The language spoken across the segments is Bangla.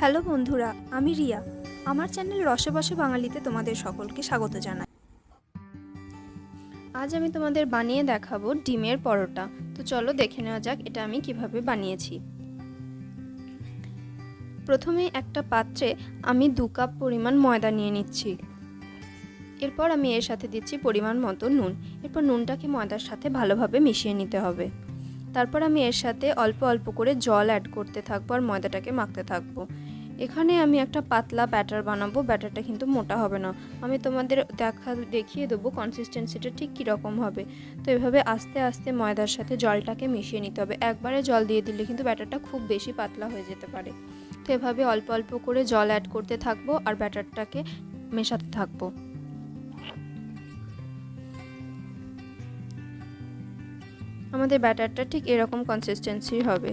হ্যালো বন্ধুরা, আমি রিয়া। আমার চ্যানেল রসে বসে বাঙালিতে তোমাদের সকলকে স্বাগত জানাই। আজ আমি তোমাদের বানিয়ে দেখাবো ডিমের পরোটা। তো চলো দেখে নেওয়া যাক এটা আমি কিভাবে বানিয়েছি। প্রথমে একটা পাত্রে আমি 2 কাপ পরিমাণ ময়দা নিয়ে নিচ্ছি। এরপর আমি এর সাথে দিচ্ছি পরিমাণ মতো নুন। এরপর নুনটাকে ময়দার সাথে ভালোভাবে মিশিয়ে নিতে হবে। তারপর আমি এর সাথে অল্প অল্প করে জল অ্যাড করতে থাকবো আর ময়দাটাকে মাখতে থাকবো। এখানে আমি একটা পাতলা ব্যাটার বানাবো। ব্যাটারটা কিন্তু মোটা হবে না। আমি তোমাদের দেখিয়ে দেবো কনসিস্টেন্সিটা ঠিক কীরকম হবে। তো এভাবে আস্তে আস্তে ময়দার সাথে জলটাকে মিশিয়ে নিতে হবে। একবারে জল দিয়ে দিলে কিন্তু ব্যাটারটা খুব বেশি পাতলা হয়ে যেতে পারে। তো এভাবে অল্প অল্প করে জল অ্যাড করতে থাকবো আর ব্যাটারটাকে মেশাতে থাকবো। আমাদের ব্যাটারটা ঠিক এরকম কনসিস্টেন্সি হবে,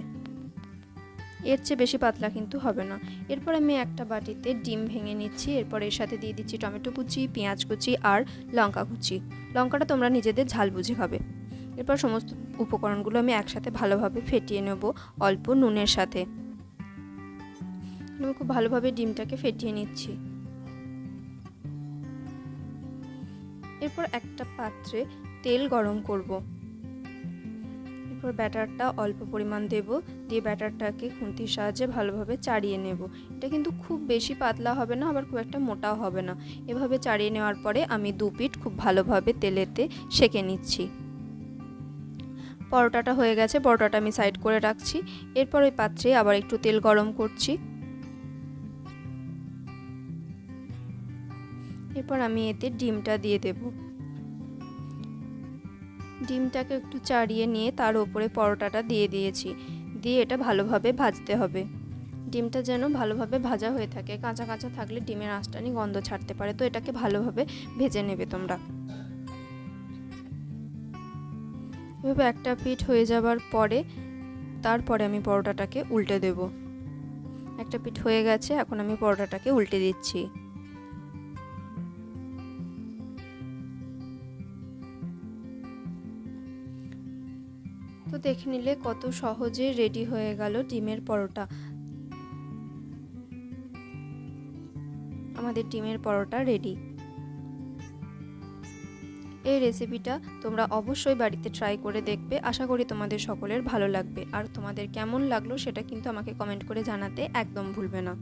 এর চেয়ে বেশি পাতলা কিন্তু হবে না। এরপর আমি একটা বাটিতে ডিম ভেঙে নিচ্ছি। এরপর এর সাথে দিয়ে দিচ্ছি টমেটো কুচি, পেঁয়াজ কুচি আর লঙ্কা কুচি। লঙ্কাটা তোমরা নিজেদের ঝাল বুঝে খাবে। এরপর সমস্ত উপকরণগুলো আমি একসাথে ভালোভাবে ফেটিয়ে নেব অল্প নুনের সাথে। আমি খুব ভালোভাবে ডিমটাকে ফেটিয়ে নিচ্ছি। এরপর একটা পাত্রে তেল গরম করব। এরপর ব্যাটারটা অল্প পরিমাণ দেব, দিয়ে ব্যাটারটাকে খুন্তির সাহায্যে ভালোভাবে চাড়িয়ে নেব। এটা কিন্তু খুব বেশি পাতলা হবে না, আবার খুব একটা মোটাও হবে না। এভাবে চাড়িয়ে নেওয়ার পরে আমি 2 পিঠ খুব ভালোভাবে তেলেতে সেঁকে নিচ্ছি। পরোটাটা হয়ে গেছে, পরোটাটা আমি সাইড করে রাখছি। এরপর ওই পাত্রে আবার একটু তেল গরম করছি। এরপর আমি এতে ডিমটা দিয়ে দেব। ডিমটাকে একটু চাড়িয়ে নিয়ে তার উপরে পরোটাটা দিয়ে দিয়েছি, দিয়ে এটা ভালোভাবে ভাজতে হবে। ডিমটা যেন ভালোভাবে ভাজা হয়ে থাকে, কাঁচা কাঁচা থাকলে ডিমের আঁশটানি গন্ধ ছাড়তে পারে। তো এটাকে ভালোভাবে ভেজে নেবে তোমরা। এভাবে একটা পিঠ হয়ে যাবার পরে তারপরে আমি পরোটাটাকে উল্টে দেব। একটা পিঠ হয়ে গেছে, এখন আমি পরোটাটাকে উল্টে দিচ্ছি। তো দেখে নিলে কত সহজে রেডি হয়ে গেল ডিমের পরোটা। আমাদের ডিমের পরোটা রেডি। এই রেসিপিটা তোমরা অবশ্যই বাড়িতে ট্রাই করে দেখবে। আশা করি তোমাদের সকলের ভালো লাগবে। আর তোমাদের কেমন লাগলো সেটা কিন্তু আমাকে কমেন্ট করে জানাতে একদম ভুলবে না।